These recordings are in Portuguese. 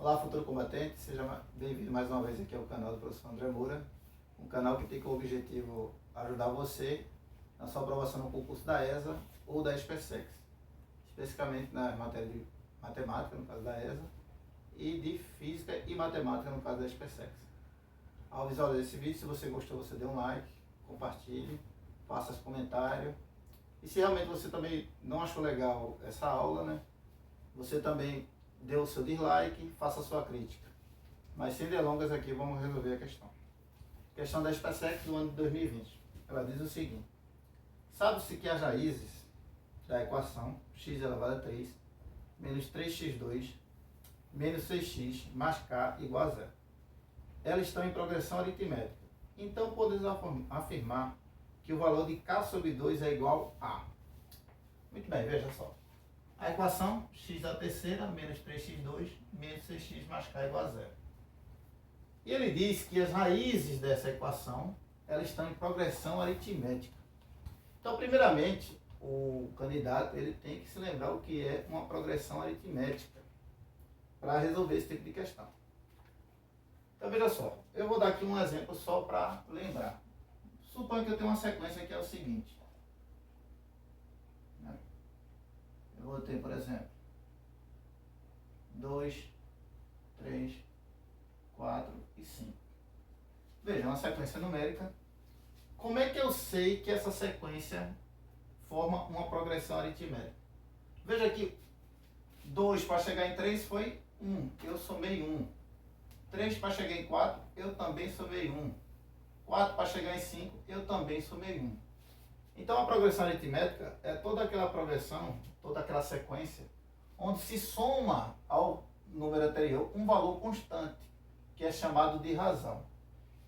Olá, futuro combatente, seja bem-vindo mais uma vez aqui ao canal do professor André Moura, um canal que tem como objetivo ajudar você na sua aprovação no concurso da ESA ou da SpaceX, especificamente na matéria de matemática, no caso da ESA, e de física e matemática, no caso da SpaceX. Ao visualizar esse vídeo, se você gostou, você dê um like, compartilhe, faça esse comentário, e se realmente você também não achou legal essa aula, né, você também dê o seu dislike, faça a sua crítica. Mas sem delongas aqui, vamos resolver a questão. Questão da SpaceX do ano de 2020. Ela diz o seguinte: sabe-se que as raízes da equação x elevado a 3 menos 3x2 menos 6x mais k igual a zero. Elas estão em progressão aritmética. Então podemos afirmar que o valor de k sobre 2 é igual a... Muito bem, veja só. A equação x à terceira menos 3x2 menos 6x mais k igual a zero. E ele diz que as raízes dessa equação elas estão em progressão aritmética. Então, primeiramente, o candidato ele tem que se lembrar o que é uma progressão aritmética para resolver esse tipo de questão. Então, veja só, eu vou dar aqui um exemplo só para lembrar. Suponha que eu tenho uma sequência que é o seguinte. Eu vou ter, por exemplo, 2, 3, 4 e 5. Veja, uma sequência numérica. Como é que eu sei que essa sequência forma uma progressão aritmética? Veja que 2 para chegar em 3 foi 1, eu somei 1. 3 para chegar em 4, eu também somei 1. 4 para chegar em 5, eu também somei 1. Então a progressão aritmética é toda aquela progressão, toda aquela sequência, onde se soma ao número anterior um valor constante, que é chamado de razão.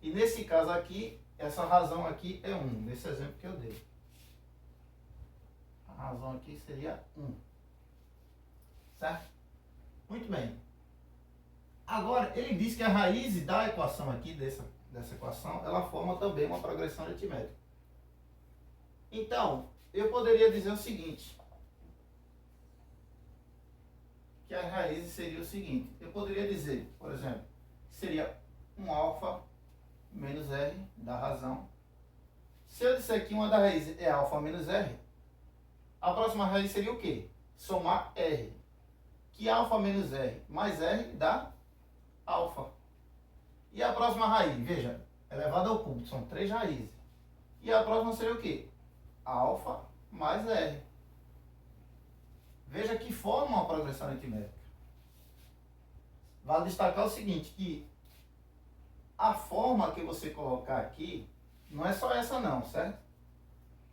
E nesse caso aqui, essa razão aqui é 1, nesse exemplo que eu dei. A razão aqui seria 1. Certo? Muito bem. Agora, ele diz que a raiz da equação aqui, dessa equação, ela forma também uma progressão aritmética. Então, eu poderia dizer o seguinte, que as raízes seria o seguinte, eu poderia dizer, por exemplo, seria um alfa menos r da razão. Se eu disser que uma das raízes é alfa menos r, a próxima raiz seria o quê? Somar r. Que alfa menos r mais r dá alfa. E a próxima raiz, veja, elevada ao cubo, são 3 raízes. E a próxima seria o quê? Alfa mais r. Veja que forma uma progressão aritmética. Vale destacar o seguinte, que a forma que você colocar aqui não é só essa não, certo?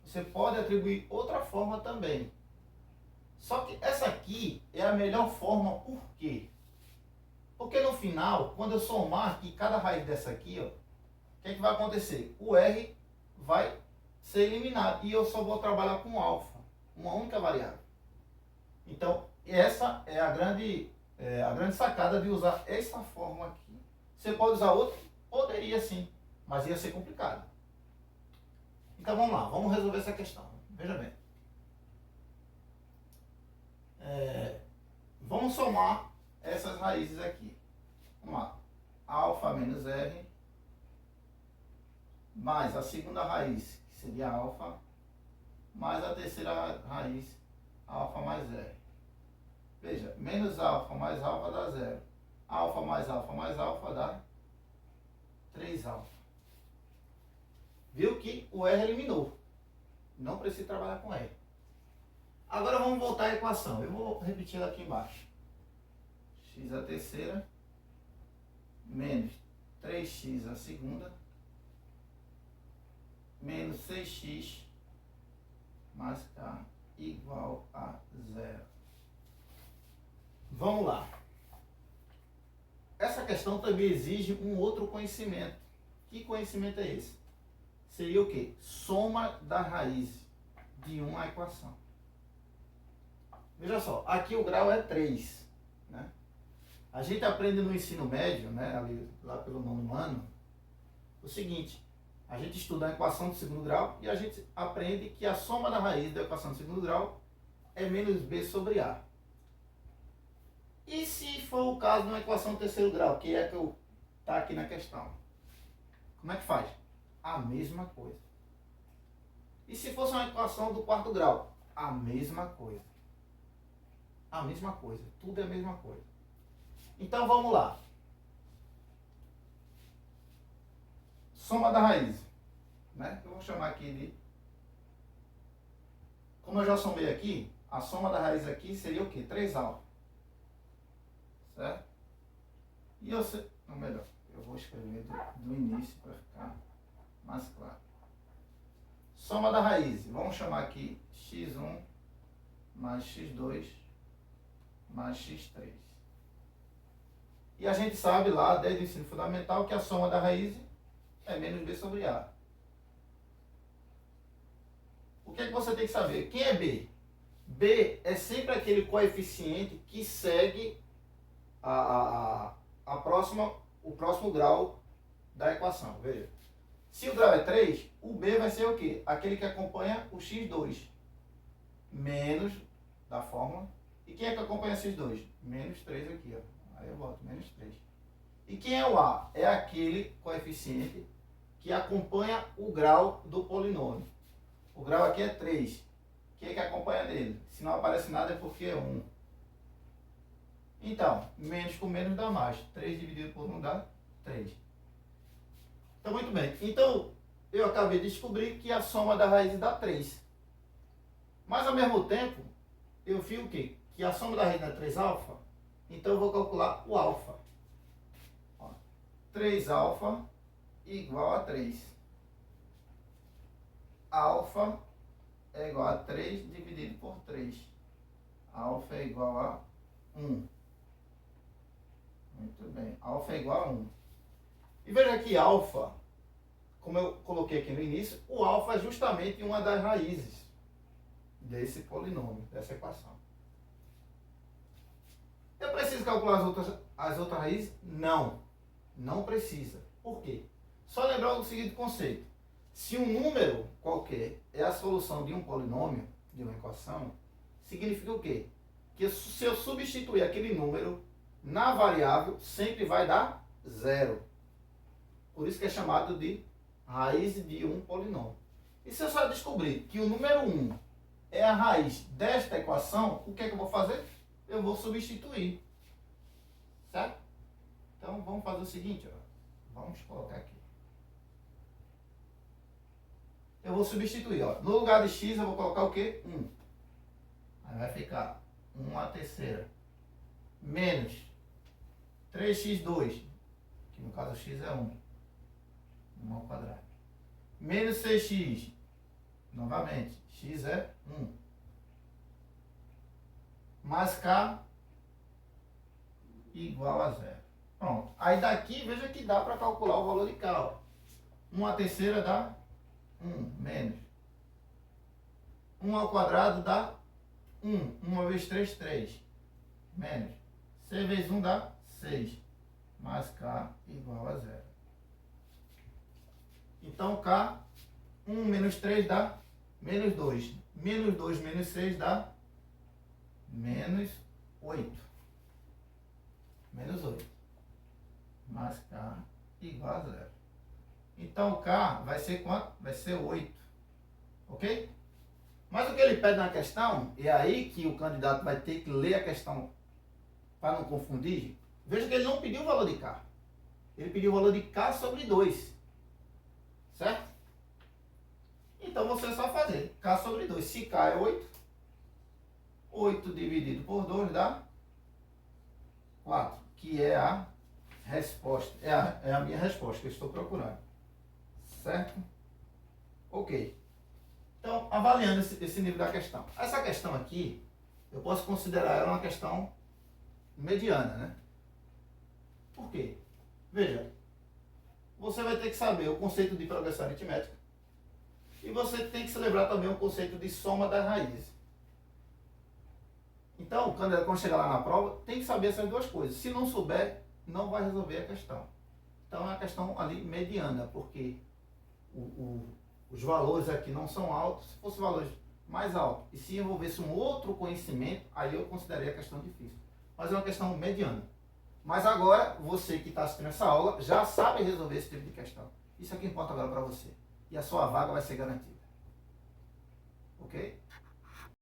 Você pode atribuir outra forma também. Só que essa aqui é a melhor forma, por quê? Porque no final, quando eu somar aqui cada raiz dessa aqui, ó, o que é que vai acontecer? O r vai ser eliminado e eu só vou trabalhar com alfa, uma única variável. Então, essa é a grande sacada de usar essa forma aqui. Você pode usar outra? Poderia sim, mas ia ser complicado. Então vamos lá, vamos resolver essa questão. Veja bem. Vamos somar essas raízes aqui. Vamos lá. Alfa menos r mais a segunda raiz, que seria alfa, mais a terceira raiz, alfa mais r. Veja, menos alfa mais alfa dá zero. Alfa mais alfa dá 3 alfa. Viu que o r eliminou. Não precisa trabalhar com r. Agora vamos voltar à equação. Eu vou repetir ela aqui embaixo. X à terceira menos 3x à segunda menos 6x mais k igual a zero. Vamos lá. Essa questão também exige um outro conhecimento. Que conhecimento é esse? Seria o quê? Soma da raiz de uma equação. Veja só, aqui o grau é 3. Né? A gente aprende no ensino médio, né, lá pelo 9º ano, o seguinte: a gente estuda a equação do segundo grau e a gente aprende que a soma da raiz da equação do segundo grau é menos b sobre a. E se for o caso de uma equação de terceiro grau, que é a que está aqui na questão? Como é que faz? A mesma coisa. E se fosse uma equação do quarto grau? A mesma coisa. A mesma coisa. Tudo é a mesma coisa. Então vamos lá. Soma da raiz. Né? Eu vou chamar aqui de... Como eu já somei aqui, a soma da raiz aqui seria o quê? 3α. Certo? E eu sei... Não, melhor. Eu vou escrever do início para ficar mais claro. Soma da raiz. Vamos chamar aqui x1 mais x2 mais x3. E a gente sabe lá, desde o ensino fundamental, que a soma da raiz é menos b sobre a. O que é que você tem que saber? Quem é b? B é sempre aquele coeficiente que segue o próximo grau da equação. Veja. Se o grau é 3, o b vai ser o quê? Aquele que acompanha o x2 menos da fórmula. E quem é que acompanha x2? Menos 3 aqui, ó. Aí eu boto menos 3. E quem é o a? É aquele coeficiente que acompanha o grau do polinômio. O grau aqui é 3. Quem é que acompanha nele? Se não aparece nada é porque é 1. Então, menos com menos dá mais. 3 dividido por 1 dá 3. Então, muito bem. Então, eu acabei de descobrir que a soma da raiz dá 3. Mas, ao mesmo tempo, eu vi o quê? Que a soma da raiz dá 3α. Então, eu vou calcular o alfa. 3α igual a 3. Alfa é igual a 3 dividido por 3. Alfa é igual a 1. Muito bem. Alfa é igual a 1. E veja que alfa, como eu coloquei aqui no início, o alfa é justamente uma das raízes desse polinômio, dessa equação. Eu preciso calcular as outras raízes? Não. Não precisa. Por quê? Só lembrar o seguinte conceito. Se um número qualquer é a solução de um polinômio, de uma equação, significa o quê? Que se eu substituir aquele número na variável, sempre vai dar zero. Por isso que é chamado de raiz de um polinômio. E se eu só descobrir que o número 1 é a raiz desta equação, o que é que eu vou fazer? Eu vou substituir. Certo? Então, vamos fazer o seguinte, ó. Vamos colocar aqui. Eu vou substituir, ó. No lugar de x, eu vou colocar o quê? 1. Aí vai ficar 1 à terceira. Menos 3x2, que no caso x é 1. 1 ao quadrado. Menos 6x. Novamente, x é 1. Mais k igual a 0. Pronto. Aí daqui, veja que dá para calcular o valor de k. Ó. 1 à terceira dá 1 menos. 1 ao quadrado dá 1. 1 vezes 3, 3. Menos. 6 vezes 1 dá 6. Mais k igual a 0. Então, k, 1 menos 3 dá menos 2. Menos 2 menos 6 dá menos 8. Menos 8. Mais k igual a 0. Então, k vai ser quanto? Vai ser 8. Ok? Mas o que ele pede na questão, e é aí que o candidato vai ter que ler a questão para não confundir. Veja que ele não pediu o valor de k. Ele pediu o valor de k sobre 2. Certo? Então, você é só fazer k sobre 2. Se k é 8, 8 dividido por 2 dá 4, que é a resposta. É a minha resposta que eu estou procurando. Certo? Ok. Então, avaliando esse nível da questão. Essa questão aqui, eu posso considerar ela uma questão mediana, né? Por quê? Veja, você vai ter que saber o conceito de progressão aritmética e você tem que se lembrar também o conceito de soma das raízes. Então, quando chegar lá na prova, tem que saber essas duas coisas. Se não souber, não vai resolver a questão. Então, é uma questão ali mediana, porque os valores aqui não são altos. Se fossem valores mais altos e se envolvesse um outro conhecimento, aí eu consideraria a questão difícil. mas é uma questão mediana. Mas agora, você que está assistindo essa aula, já sabe resolver esse tipo de questão. Isso é o que importa agora para você. E a sua vaga vai ser garantida. Ok?